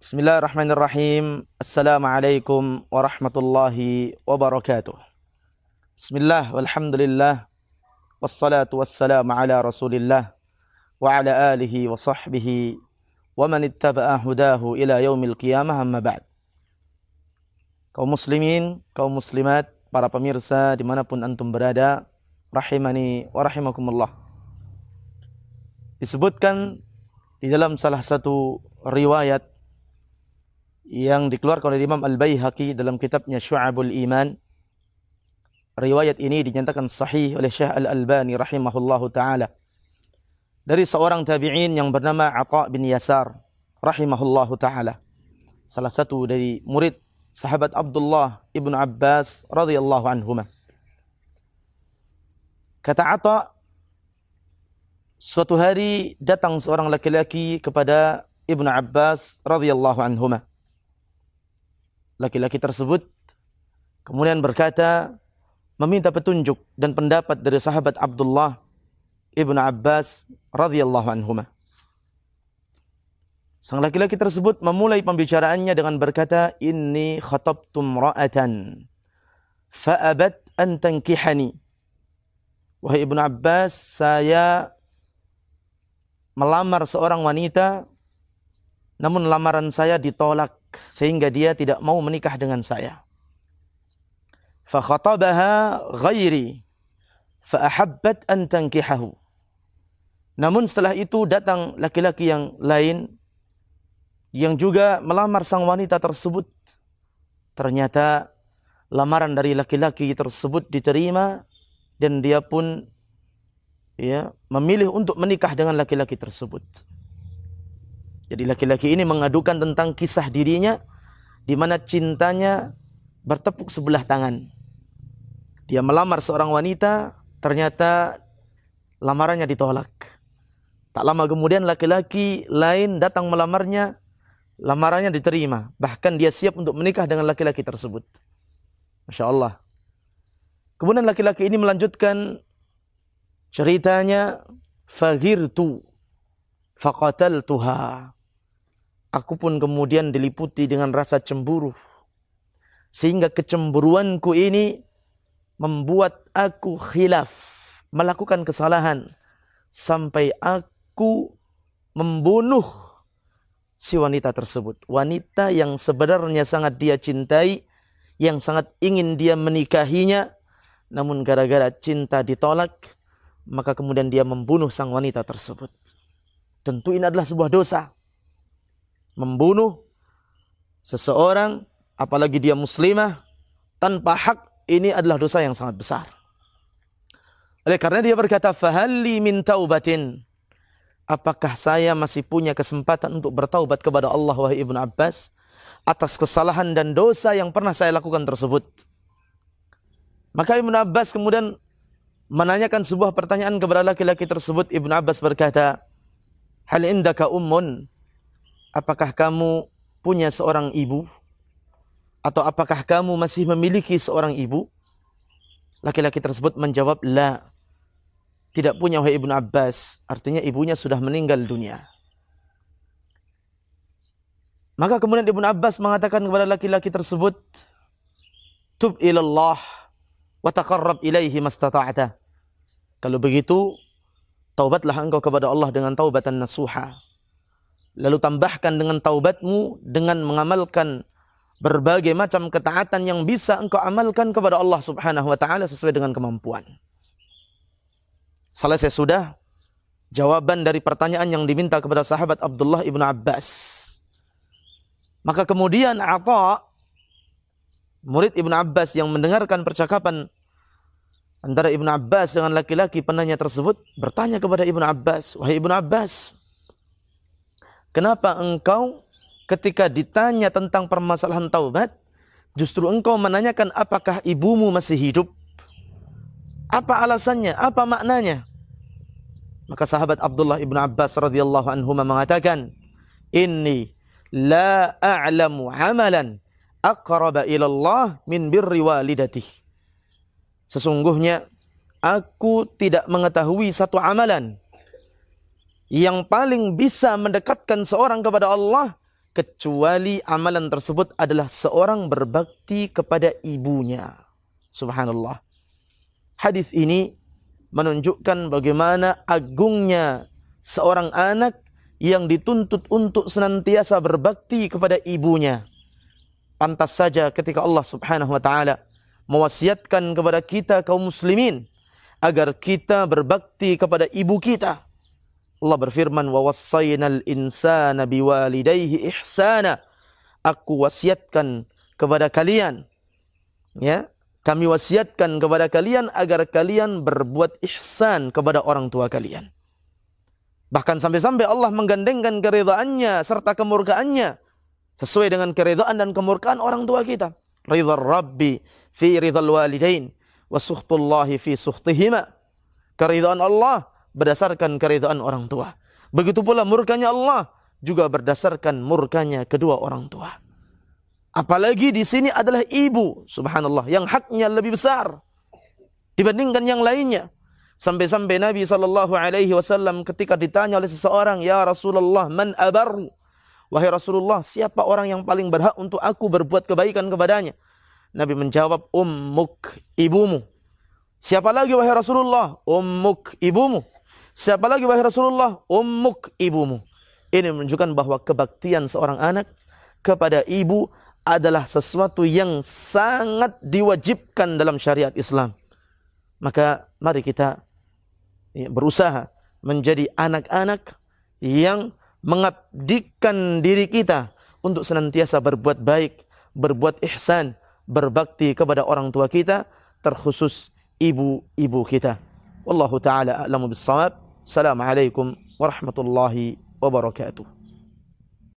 Bismillahirrahmanirrahim. Assalamualaikum warahmatullahi wabarakatuh. Bismillah walhamdulillah. Wassalatu wassalamu ala rasulillah. Wa ala alihi wa sahbihi. Wa man ittaba'a hudahu ila yaumil qiyamah amma ba'd. Kaum muslimin, kaum muslimat, para pemirsa dimanapun antum berada, rahimani wa rahimakumullah. Disebutkan di dalam salah satu riwayat yang dikeluarkan oleh Imam Al-Baihaqi dalam kitabnya Syu'abul Iman. Riwayat ini dinyatakan sahih oleh Syekh Al-Albani rahimahullahu ta'ala. Dari seorang tabi'in yang bernama Atha bin Yasar rahimahullahu ta'ala. Salah satu dari murid sahabat Abdullah ibn Abbas radhiyallahu anhuma. Kata Atha, suatu hari datang seorang laki-laki kepada Ibnu Abbas radhiyallahu anhuma. Laki-laki tersebut kemudian berkata, meminta petunjuk dan pendapat dari sahabat Abdullah ibn Abbas radhiyallahu anhuma. Sang laki-laki tersebut memulai pembicaraannya dengan berkata, "Inni khatabtu imra'atan fa'abat an tankihani." Wahai Ibnu Abbas, saya melamar seorang wanita, namun lamaran saya ditolak sehingga dia tidak mau menikah dengan saya. Fa khatabaha ghairi fa ahabbat an tankihahu. Namun setelah itu datang laki-laki yang lain yang juga melamar sang wanita tersebut. Ternyata lamaran dari laki-laki tersebut diterima dan dia pun memilih untuk menikah dengan laki-laki tersebut. Jadi laki-laki ini mengadukan tentang kisah dirinya di mana cintanya bertepuk sebelah tangan. Dia melamar seorang wanita, ternyata lamarannya ditolak. Tak lama kemudian laki-laki lain datang melamarnya, lamarannya diterima. Bahkan dia siap untuk menikah dengan laki-laki tersebut. Masya Allah. Kemudian laki-laki ini melanjutkan ceritanya, faghirtu faqataltuha. Aku pun kemudian diliputi dengan rasa cemburu. Sehingga kecemburuanku ini membuat aku khilaf, melakukan kesalahan. Sampai aku membunuh si wanita tersebut. Wanita yang sebenarnya sangat dia cintai, yang sangat ingin dia menikahinya. Namun gara-gara cinta ditolak, maka kemudian dia membunuh sang wanita tersebut. Tentu ini adalah sebuah dosa. Membunuh seseorang, apalagi dia muslimah, tanpa hak, ini adalah dosa yang sangat besar. Oleh karena dia berkata, fahalli min taubatin. Apakah saya masih punya kesempatan untuk bertaubat kepada Allah, wahai Ibnu Abbas, atas kesalahan dan dosa yang pernah saya lakukan tersebut? Maka Ibnu Abbas kemudian menanyakan sebuah pertanyaan kepada laki-laki tersebut. Ibnu Abbas berkata, hal indaka ummun? Apakah kamu punya seorang ibu? Atau apakah kamu masih memiliki seorang ibu? Laki-laki tersebut menjawab, la. Tidak punya, wahai Ibnu Abbas. Artinya ibunya sudah meninggal dunia. Maka kemudian Ibnu Abbas mengatakan kepada laki-laki tersebut, tub ilallah wa taqarrab ilaihi mastata'ata. Kalau begitu, taubatlah engkau kepada Allah dengan taubatan nasuha. Lalu tambahkan dengan taubatmu dengan mengamalkan berbagai macam ketaatan yang bisa engkau amalkan kepada Allah Subhanahu wa taala sesuai dengan kemampuan. Selesai sudah jawaban dari pertanyaan yang diminta kepada sahabat Abdullah ibn Abbas. Maka kemudian Atha, murid Ibn Abbas yang mendengarkan percakapan antara Ibn Abbas dengan laki-laki penanya tersebut, bertanya kepada Ibn Abbas, wahai Ibn Abbas, kenapa engkau ketika ditanya tentang permasalahan taubat, justru engkau menanyakan apakah ibumu masih hidup? Apa alasannya? Apa maknanya? Maka sahabat Abdullah ibn Abbas radhiyallahu anhu mengatakan, inni la a'lamu amalan aqraba ila Allah min birri walidatih. Sesungguhnya aku tidak mengetahui satu amalan yang paling bisa mendekatkan seorang kepada Allah kecuali amalan tersebut adalah seorang berbakti kepada ibunya. Subhanallah. Hadis ini menunjukkan bagaimana agungnya seorang anak yang dituntut untuk senantiasa berbakti kepada ibunya. Pantas saja ketika Allah Subhanahu wa taala mewasiatkan kepada kita kaum muslimin agar kita berbakti kepada ibu kita. Allah berfirman, "Wa wassaynal insana biwalidayhi ihsana." Aku wasiatkan kepada kalian, ya, kami wasiatkan kepada kalian agar kalian berbuat ihsan kepada orang tua kalian. Bahkan sampai-sampai Allah menggandengkan keridhaannya serta kemurkaannya sesuai dengan keridhaan dan kemurkaan orang tua kita. Ridha Rabbi fi ridhal walidain wa sukhtullahi fi sukhtihima. Keridhaan Allah berdasarkan keridhaan orang tua. Begitu pula murkanya Allah juga berdasarkan murkanya kedua orang tua. Apalagi di sini adalah ibu, subhanallah, yang haknya lebih besar dibandingkan yang lainnya. Sampai-sampai Nabi SAW ketika ditanya oleh seseorang, "Ya Rasulullah, man abarru?" Wahai Rasulullah, siapa orang yang paling berhak untuk aku berbuat kebaikan kepadanya? Nabi menjawab, ummuk, ibumu. Siapa lagi wahai Rasulullah? Ummuk, ibumu. Siapa lagi wahai Rasulullah? Ummuk, ibumu. Ini menunjukkan bahwa kebaktian seorang anak kepada ibu adalah sesuatu yang sangat diwajibkan dalam syariat Islam. Maka mari kita berusaha menjadi anak-anak yang mengabdikan diri kita untuk senantiasa berbuat baik, berbuat ihsan, berbakti kepada orang tua kita, terkhusus ibu-ibu kita. Wallahu ta'ala a'lamu bis-shawab. Assalamualaikum warahmatullahi wabarakatuh.